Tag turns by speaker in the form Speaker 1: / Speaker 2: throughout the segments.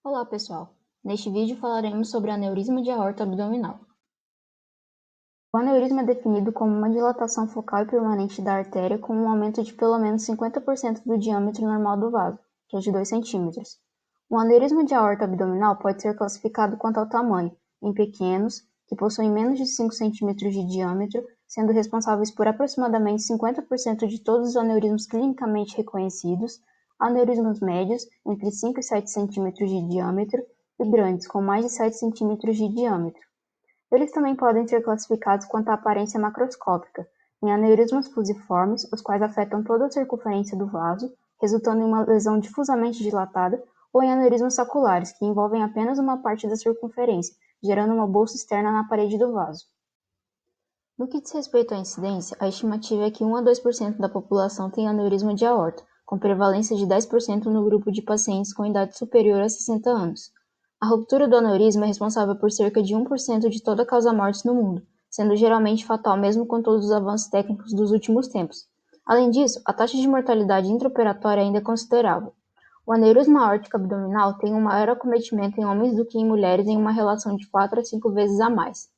Speaker 1: Olá, pessoal! Neste vídeo falaremos sobre aneurisma de aorta abdominal. O aneurisma é definido como uma dilatação focal e permanente da artéria com um aumento de pelo menos 50% do diâmetro normal do vaso, que é de 2 cm. O aneurisma de aorta abdominal pode ser classificado quanto ao tamanho, em pequenos, que possuem menos de 5 cm de diâmetro, sendo responsáveis por aproximadamente 50% de todos os aneurismos clinicamente reconhecidos, aneurismas médios, entre 5 e 7 cm de diâmetro, e grandes, com mais de 7 cm de diâmetro. Eles também podem ser classificados quanto à aparência macroscópica, em aneurismas fusiformes, os quais afetam toda a circunferência do vaso, resultando em uma lesão difusamente dilatada, ou em aneurismas saculares, que envolvem apenas uma parte da circunferência, gerando uma bolsa externa na parede do vaso. No que diz respeito à incidência, a estimativa é que 1 a 2% da população tem aneurisma de aorta, com prevalência de 10% no grupo de pacientes com idade superior a 60 anos. A ruptura do aneurisma é responsável por cerca de 1% de toda causa-mortes no mundo, sendo geralmente fatal mesmo com todos os avanços técnicos dos últimos tempos. Além disso, a taxa de mortalidade intraoperatória ainda é considerável. O aneurisma aórtico abdominal tem um maior acometimento em homens do que em mulheres em uma relação de 4 a 5 vezes a mais.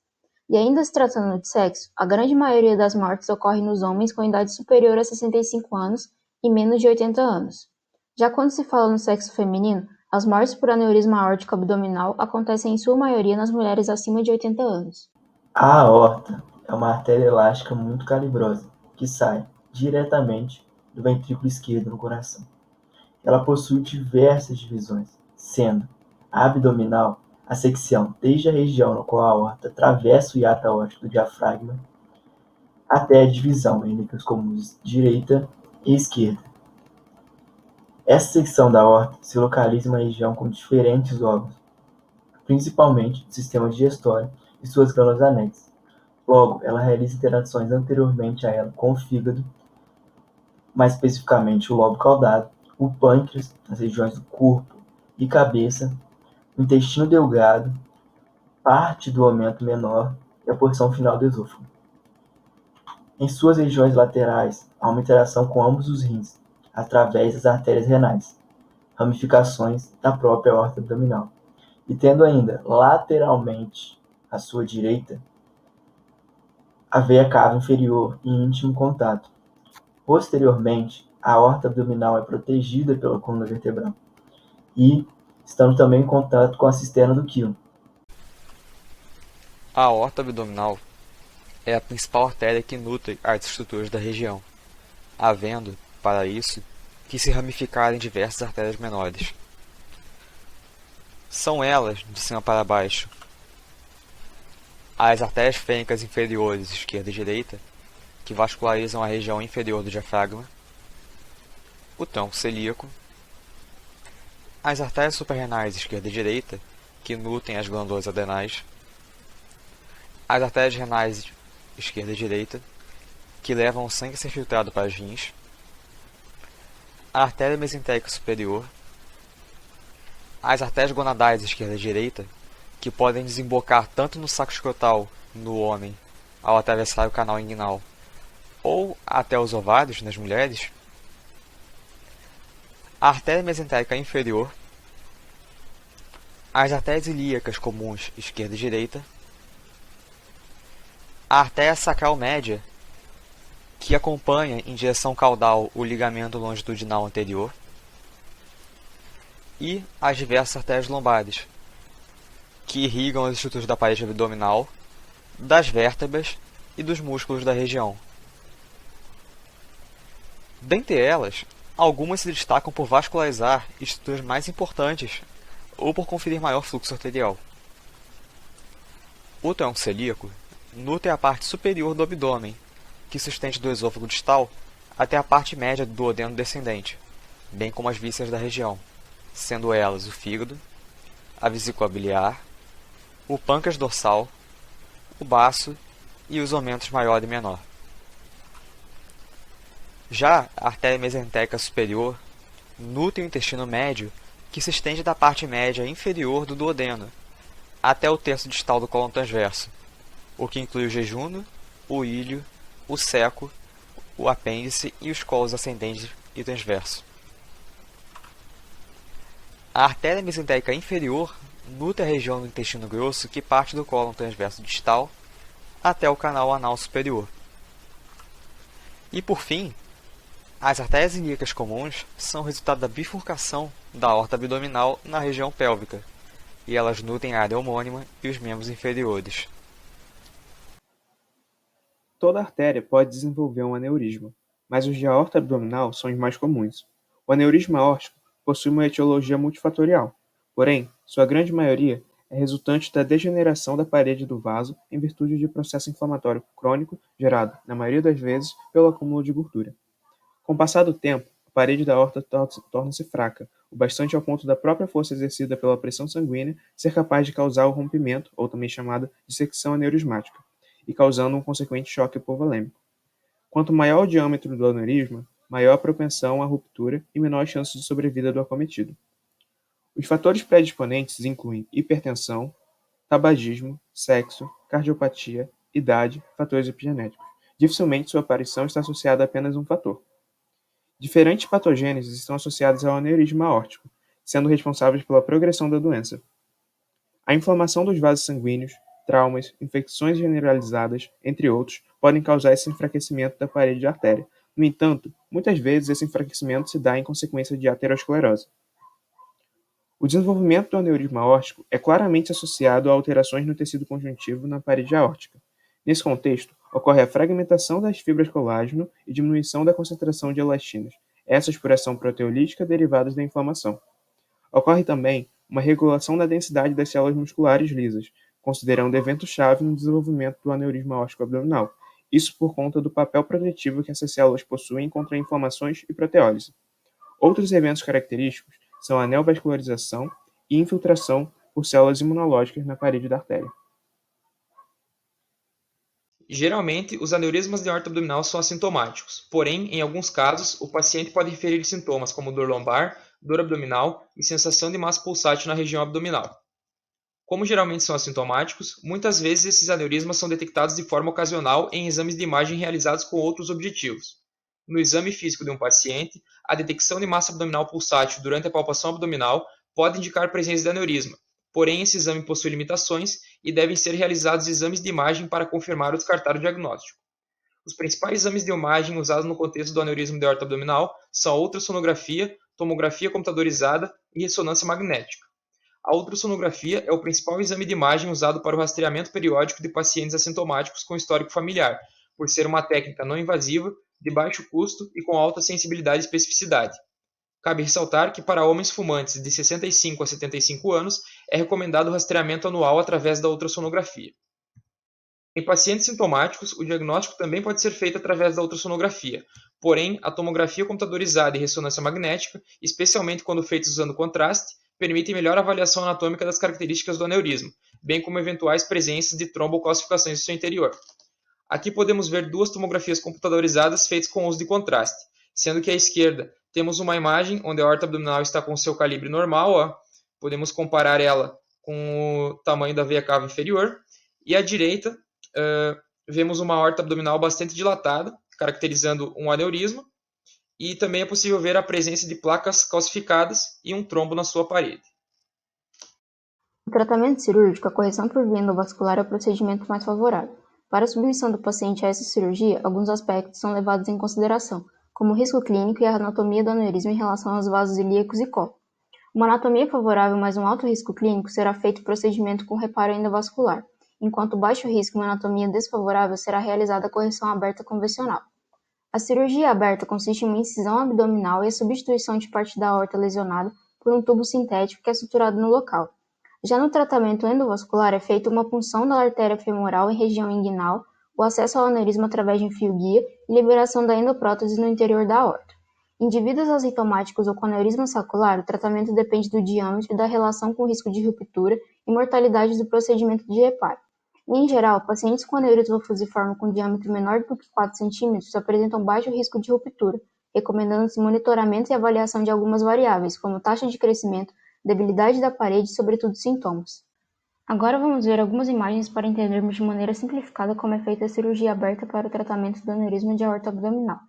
Speaker 1: E ainda se tratando de sexo, a grande maioria das mortes ocorre nos homens com idade superior a 65 anos e menos de 80 anos. Já quando se fala no sexo feminino, as mortes por aneurisma aórtico abdominal acontecem em sua maioria nas mulheres acima de 80 anos.
Speaker 2: A aorta é uma artéria elástica muito calibrosa, que sai diretamente do ventrículo esquerdo no coração. Ela possui diversas divisões, sendo a abdominal a secção desde a região na qual a aorta atravessa o hiato aórtico do diafragma até a divisão entre os comuns direita e esquerda. Essa secção da aorta se localiza em uma região com diferentes órgãos, principalmente o sistema digestório e suas glândulas anéis. Logo, ela realiza interações anteriormente a ela com o fígado, mais especificamente o lobo caudado, o pâncreas, as regiões do corpo e cabeça, o intestino delgado, parte do aumento menor e a porção final do esôfago. Em suas regiões laterais, há uma interação com ambos os rins, através das artérias renais, ramificações da própria aorta abdominal, e tendo ainda lateralmente à sua direita a veia cava inferior em íntimo contato. Posteriormente, a aorta abdominal é protegida pela coluna vertebral e estando também em contato com a cisterna do quilo.
Speaker 3: A aorta abdominal é a principal artéria que nutre as estruturas da região, havendo, para isso, que se ramificar em diversas artérias menores. São elas, de cima para baixo, as artérias fênicas inferiores esquerda e direita, que vascularizam a região inferior do diafragma, o tronco celíaco, as artérias suprarrenais esquerda e direita, que nutrem as glândulas adenais, as artérias renais esquerda e direita, que levam o sangue a ser filtrado para os rins, a artéria mesentérica superior, as artérias gonadais esquerda e direita, que podem desembocar tanto no saco escrotal no homem ao atravessar o canal inguinal, ou até os ovários nas mulheres, a artéria mesentérica inferior, as artérias ilíacas comuns esquerda e direita, a artéria sacral média, que acompanha em direção caudal o ligamento longitudinal anterior, e as diversas artérias lombares, que irrigam as estruturas da parede abdominal, das vértebras e dos músculos da região. Dentre elas, algumas se destacam por vascularizar estruturas mais importantes ou por conferir maior fluxo arterial. O tronco celíaco nutre a parte superior do abdômen, que se estende do esôfago distal até a parte média do duodeno descendente, bem como as vísceras da região, sendo elas o fígado, a vesícula biliar, o pâncreas dorsal, o baço e os omentos maior e menor. Já a artéria mesentérica superior nutre o intestino médio, que se estende da parte média inferior do duodeno até o terço distal do cólon transverso, o que inclui o jejúno, o íleo, o seco, o apêndice e os colos ascendente e transverso. A artéria mesentérica inferior nutre a região do intestino grosso que parte do cólon transverso distal até o canal anal superior. E por fim, as artérias ilíacas comuns são resultado da bifurcação da aorta abdominal na região pélvica, e elas nutrem a área homônima e os membros inferiores.
Speaker 2: Toda artéria pode desenvolver um aneurisma, mas os de aorta abdominal são os mais comuns. O aneurisma aórtico possui uma etiologia multifatorial, porém, sua grande maioria é resultante da degeneração da parede do vaso em virtude de processo inflamatório crônico gerado, na maioria das vezes, pelo acúmulo de gordura. Com o passar do tempo, a parede da aorta torna-se fraca, o bastante ao ponto da própria força exercida pela pressão sanguínea ser capaz de causar o rompimento, ou também chamada dissecção aneurismática, e causando um consequente choque hipovolêmico. Quanto maior o diâmetro do aneurisma, maior a propensão à ruptura e menor a chance de sobrevida do acometido. Os fatores predisponentes incluem hipertensão, tabagismo, sexo, cardiopatia, idade, fatores epigenéticos. Dificilmente sua aparição está associada a apenas um fator. Diferentes patogêneses estão associados ao aneurisma aórtico, sendo responsáveis pela progressão da doença. A inflamação dos vasos sanguíneos, traumas, infecções generalizadas, entre outros, podem causar esse enfraquecimento da parede de artéria. No entanto, muitas vezes esse enfraquecimento se dá em consequência de aterosclerose. O desenvolvimento do aneurisma aórtico é claramente associado a alterações no tecido conjuntivo na parede aórtica. Nesse contexto, ocorre a fragmentação das fibras colágeno e diminuição da concentração de elastinas, essas por ação proteolítica derivadas da inflamação. Ocorre também uma regulação da densidade das células musculares lisas, considerando evento-chave no desenvolvimento do aneurisma aórtico abdominal, isso por conta do papel protetivo que essas células possuem contra inflamações e proteólise. Outros eventos característicos são a neovascularização e infiltração por células imunológicas na parede da artéria.
Speaker 4: Geralmente, os aneurismas de aorta abdominal são assintomáticos, porém, em alguns casos, o paciente pode referir sintomas como dor lombar, dor abdominal e sensação de massa pulsátil na região abdominal. Como geralmente são assintomáticos, muitas vezes esses aneurismas são detectados de forma ocasional em exames de imagem realizados com outros objetivos. No exame físico de um paciente, a detecção de massa abdominal pulsátil durante a palpação abdominal pode indicar presença de aneurisma, porém esse exame possui limitações e devem ser realizados exames de imagem para confirmar ou descartar o diagnóstico. Os principais exames de imagem usados no contexto do aneurisma de aorta abdominal são a ultrassonografia, tomografia computadorizada e ressonância magnética. A ultrassonografia é o principal exame de imagem usado para o rastreamento periódico de pacientes assintomáticos com histórico familiar, por ser uma técnica não invasiva, de baixo custo e com alta sensibilidade e especificidade. Cabe ressaltar que para homens fumantes de 65 a 75 anos é recomendado o rastreamento anual através da ultrassonografia. Em pacientes sintomáticos, o diagnóstico também pode ser feito através da ultrassonografia, porém, a tomografia computadorizada e ressonância magnética, especialmente quando feitos usando contraste, permitem melhor avaliação anatômica das características do aneurisma, bem como eventuais presenças de trombocalcificações em seu interior. Aqui podemos ver duas tomografias computadorizadas feitas com uso de contraste, sendo que à esquerda temos uma imagem onde a aorta abdominal está com seu calibre normal, ó. Podemos comparar ela com o tamanho da veia cava inferior, e à direita vemos uma aorta abdominal bastante dilatada, caracterizando um aneurisma, e também é possível ver a presença de placas calcificadas e um trombo na sua parede.
Speaker 1: No tratamento cirúrgico, a correção por via endovascular é o procedimento mais favorável. Para a submissão do paciente a essa cirurgia, alguns aspectos são levados em consideração, como o risco clínico e a anatomia do aneurisma em relação aos vasos ilíacos e colo. Uma anatomia favorável, mas um alto risco clínico, será feito o procedimento com reparo endovascular, enquanto baixo risco e uma anatomia desfavorável será realizada a correção aberta convencional. A cirurgia aberta consiste em uma incisão abdominal e a substituição de parte da aorta lesionada por um tubo sintético que é suturado no local. Já no tratamento endovascular é feita uma punção da artéria femoral em região inguinal, o acesso ao aneurisma através de um fio-guia e liberação da endoprótese no interior da aorta. Em indivíduos assintomáticos ou com aneurisma saccular, o tratamento depende do diâmetro e da relação com o risco de ruptura e mortalidade do procedimento de reparo. Em geral, pacientes com aneurisma fusiforme com diâmetro menor do que 4 cm apresentam baixo risco de ruptura, recomendando-se monitoramento e avaliação de algumas variáveis, como taxa de crescimento, debilidade da parede e, sobretudo, sintomas. Agora vamos ver algumas imagens para entendermos de maneira simplificada como é feita a cirurgia aberta para o tratamento do aneurisma de aorta abdominal,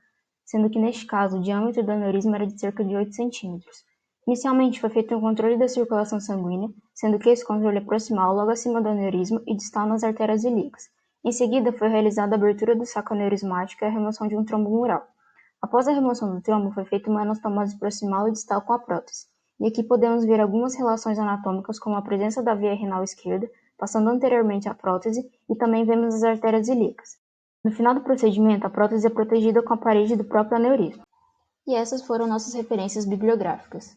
Speaker 1: sendo que neste caso o diâmetro do aneurisma era de cerca de 8 cm. Inicialmente foi feito um controle da circulação sanguínea, sendo que esse controle é proximal logo acima do aneurisma e distal nas artérias ilíacas. Em seguida, foi realizada a abertura do saco aneurismático e a remoção de um trombo mural. Após a remoção do trombo, foi feita uma anastomose proximal e distal com a prótese. E aqui podemos ver algumas relações anatômicas, como a presença da veia renal esquerda, passando anteriormente à prótese, e também vemos as artérias ilíacas. No final do procedimento, a prótese é protegida com a parede do próprio aneurisma. E essas foram nossas referências bibliográficas.